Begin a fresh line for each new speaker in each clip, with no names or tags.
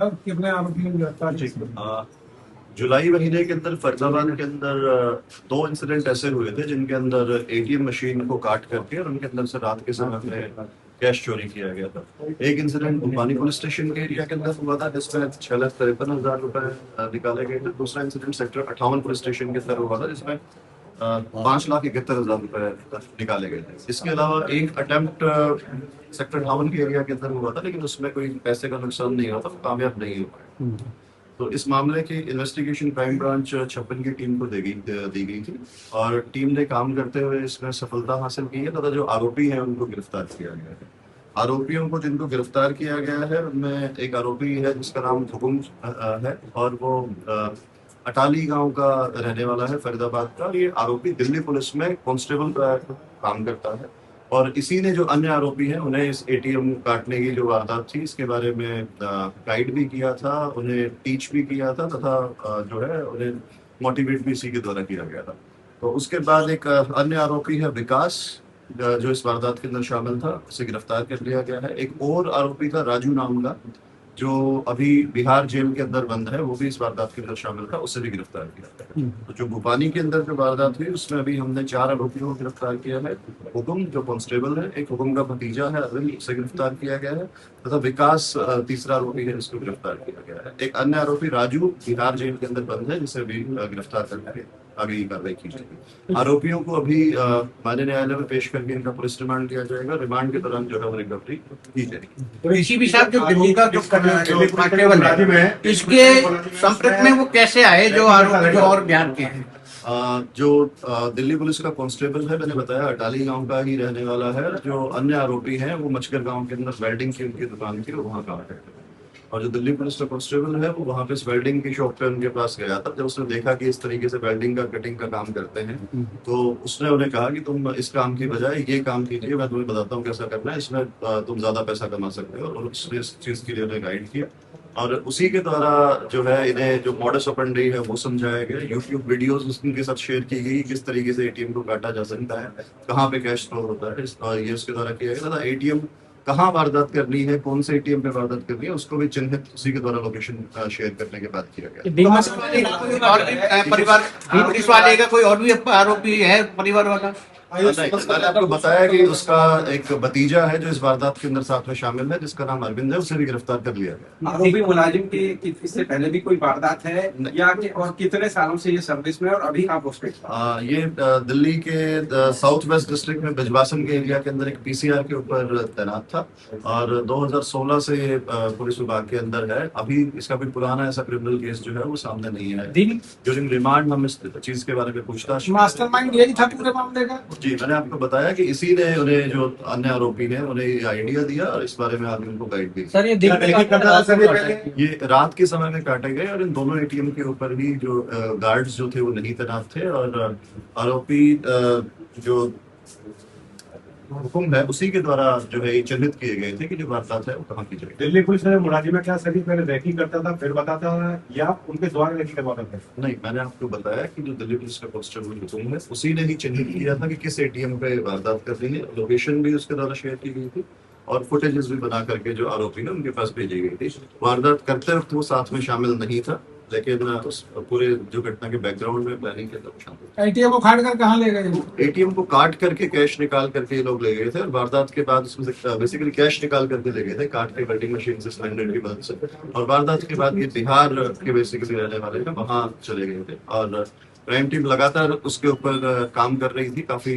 कितने आरोपियों को गिरफ्तार किया?
जुलाई महीने के अंदर फरीदाबाद के अंदर दो इंसिडेंट ऐसे हुए थे जिनके अंदर एटीएम मशीन को काट करके और उनके अंदर से रात के समय में कैश चोरी किया गया था। एक इंसिडेंट भोपानी पुलिस स्टेशन के एरिया के अंदर हुआ था जिसमें 6,53,000 रुपए निकाले गए थे। दूसरा इंसिडेंट सेक्टर 58 पुलिस स्टेशन के अंदर हुआ था जिसमें 5,71,000 रुपए निकाले गए थे। इसके अलावा एक अटेम्प्ट सेक्टर 58 के एरिया के अंदर हुआ था लेकिन उसमें कोई पैसे का नुकसान नहीं हुआ था, कामयाब नहीं हो पाया। तो इस मामले की इन्वेस्टिगेशन क्राइम ब्रांच 56 की टीम को दी गई थी और टीम ने काम करते हुए इसमें सफलता हासिल की है तथा जो आरोपी हैं उनको गिरफ्तार किया गया है। आरोपियों को जिनको गिरफ्तार किया गया है उनमें एक आरोपी है जिसका नाम हुकुम है और वो अटाली गांव का रहने वाला है, फरीदाबाद का। ये आरोपी दिल्ली पुलिस में कांस्टेबल का काम करता है और इसी ने जो अन्य आरोपी हैं उन्हें इस एटीएम काटने की जो वारदात थी इसके बारे में गाइड भी किया था, उन्हें टीच भी किया था तथा जो है उन्हें मोटिवेट भी इसी के द्वारा किया गया था। तो उसके बाद एक अन्य आरोपी है विकास जो इस वारदात के अंदर शामिल था, उसे गिरफ्तार कर लिया गया है। एक और आरोपी था राजू नाम का जो अभी बिहार जेल के अंदर बंद है, वो भी इस वारदात के अंदर शामिल था, उसे भी गिरफ्तार किया गया। तो जो भोपानी के अंदर जो वारदात हुई उसमें अभी हमने 4 आरोपियों को गिरफ्तार किया है। हुकुम जो कांस्टेबल है, एक हुकुम का भतीजा है अरविंद, उसे गिरफ्तार किया गया है तथा विकास तीसरा आरोपी है जिसको गिरफ्तार किया गया है। एक अन्य आरोपी राजू बिहार जेल के अंदर बंद है जिसे भी गिरफ्तार करके आगे की कार्रवाई की जाएगी। आरोपियों को अभी माननीय न्यायालय में पेश करके इनका पुलिस रिमांड दिया जाएगा। रिमांड के दौरान जो है वो रिकवरी की जाएगी।
तो इसी भी साहब जो दिल्ली का जो कांस्टेबल है इसके संपर्क में वो कैसे आए जो आरोपी जो और बयान के हैं?
जो दिल्ली पुलिस का कांस्टेबल है, मैंने बताया अटाली गांव का ही रहने वाला है। जो अन्य आरोपी हैं वो मचकर गांव के अंदर वेल्डिंग की उनकी दुकान थी, वहाँ काम करते थे। और जो दिल्ली पुलिस का कांस्टेबल है वो वहाँ पे इस वेल्डिंग की शॉप पे उनके पास गया था। जब उसने देखा कि इस तरीके से वेल्डिंग का कटिंग का काम करते हैं तो उसने उन्हें कहा कि तुम इस काम की बजाय ये काम कीजिए, मैं तुम्हें बताता हूँ कैसा करना है, इसमें तुम ज्यादा पैसा कमा सकते हो। और उसने इस चीज के लिए उन्हें गाइड किया और उसी के द्वारा जो है इन्हें जो मॉडस ऑपरेंडी है वो समझाया गया। यूट्यूब वीडियोस उनके साथ शेयर की गई किस तरीके से एटीएम को काटा जा सकता है, कहाँ पे कैश स्टोर होता है, और ये उसके द्वारा किया गया था। एटीएम कहाँ वारदात करनी है, कौन से एटीएम पे वारदात करनी है, उसको भी चिन्हित उसी के द्वारा लोकेशन शेयर करने के बाद किया गया।
परिवार पुलिस वाले का कोई और भी आरोपी है परिवार वाला?
मैंने आपको बताया कि उसका एक भतीजा है जो इस वारदात के अंदर साथ में शामिल है जिसका नाम अरविंद है, उसे भी गिरफ्तार कर लिया गया।
आरोपी मुलाजिम की इससे पहले भी कोई वारदात है या और कितने सालों से ये सर्विस में और अभी आप उस पर?
ये दिल्ली के साउथ वेस्ट डिस्ट्रिक्ट में बिजवासन के एरिया के अंदर एक पीसीआर के ऊपर तैनात था और 2016 से पुलिस विभाग के अंदर है। अभी इसका कोई पुराना ऐसा क्रिमिनल केस जो है वो सामने नहीं है। ड्यूरिंग रिमांड हम इस चीज के बारे में पूछताछ।
मास्टरमाइंड यही था पूरे मामले का?
जी, मैंने आपको बताया कि इसी ने उन्हें जो अन्य आरोपी हैं उन्हें ये आइडिया दिया और इस बारे में आगे उनको गाइड दी।
सर
ये रात के समय में काटे गए और इन दोनों एटीएम के ऊपर भी जो गार्ड्स जो थे वो नहीं तैनात थे और आरोपी जो हुक्म है उसी के द्वारा जो है चिन्हित किए गए थे कि जो वारदात है वो कहाँ की जाएगी।
दिल्ली पुलिस ने मुलाजिम क्या सभी पहले रैकी करता था फिर बताता था या उनके द्वारा रैकी करवाता था?
नहीं, मैंने आपको बताया कि जो दिल्ली पुलिस का कांस्टेबल हुकुम है उसी ने ही चिन्हित किया था कि किस एटीएम पे वारदात कर रही है। लोकेशन भी उसके द्वारा शेयर की गई थी और फुटेजेस भी बना करके जो आरोपी है उनके पास भेजी गई थी। वारदात करते वक्त वो साथ में शामिल नहीं था लेकिन उस पूरे जो घटना के बैकग्राउंड में प्लानिंग के अंदर शामिल।
एटीएम को काट कर कहाँ ले गए?
एटीएम को काट करके कैश निकाल करके ये लोग ले गए थे और वारदात के बाद उसमें से बेसिकली कैश निकाल करके ले गए थे, काट के वेल्डिंग मशीन से सिलेंडर की मदद से। और वारदात के बाद ये बिहार के बेसिकली रहने वाले हैं, वहाँ चले गए थे और क्राइम टीम लगातार उसके ऊपर काम कर रही थी काफी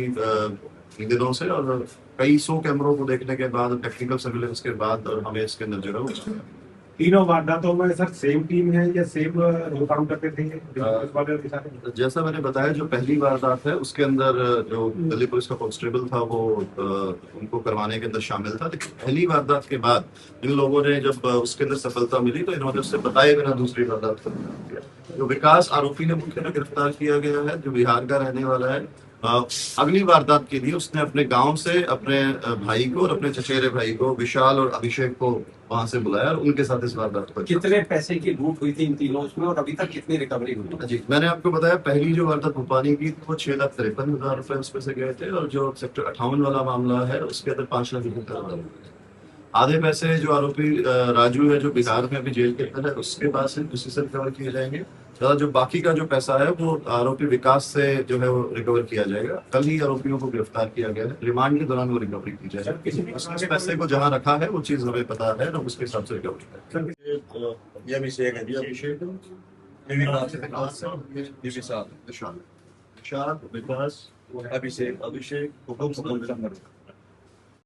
दिनों से और कई 100 कैमरों को देखने के बाद टेक्निकल सर्विलेंस के बाद और हमें इसके अंदर जो है
तीनों वारदातों में सर सेम टीम है या सेम काम करते थे के साथ?
जैसा मैंने बताया जो पहली वारदात है उसके अंदर जो दिल्ली पुलिस का कांस्टेबल था वो उनको करवाने के अंदर शामिल था। लेकिन पहली वारदात के बाद इन लोगों ने जब उसके अंदर सफलता मिली तो इन्होंने उससे बताए बिना दूसरी वारदात कर दिया। जो विकास आरोपी ने मुख्य गिरफ्तार किया गया है जो बिहार का रहने वाला है। अगली वारदात के लिए उसने अपने गांव से अपने भाई को और अपने चचेरे भाई को विशाल और अभिषेक को वहां से बुलाया और उनके साथ इस वारदात पर।
कितने पैसे की लूट हुई थी इन तीनों उसमें और अभी तक कितनी रिकवरी हुई?
जी, मैंने आपको बताया पहली जो वारदात भोपानी की वो 6,53,000 रुपए उसमें से गए थे और जो सेक्टर 58 वाला मामला है उसके अंदर 5,71,000। आधे पैसे जो आरोपी राजू है जो बिहार में अभी जेल के अंदर है उसके पास है, उसी से रिकवर किए जाएंगे। तथा जो बाकी का जो पैसा है वो आरोपी विकास से जो है वो रिकवर किया जाएगा। कल ही आरोपियों को गिरफ्तार किया गया है, रिमांड के दौरान वो रिकवरी की जाएगी। उस पैसे को जहाँ रखा है वो चीज हमें पता है और उसके हिसाब से रिकवरी करेंगे।
ये अभिषेक है जी,
अभिषेक
विशाल,
निशांत विकास
अभिषेक
अभिषेक
हुकुम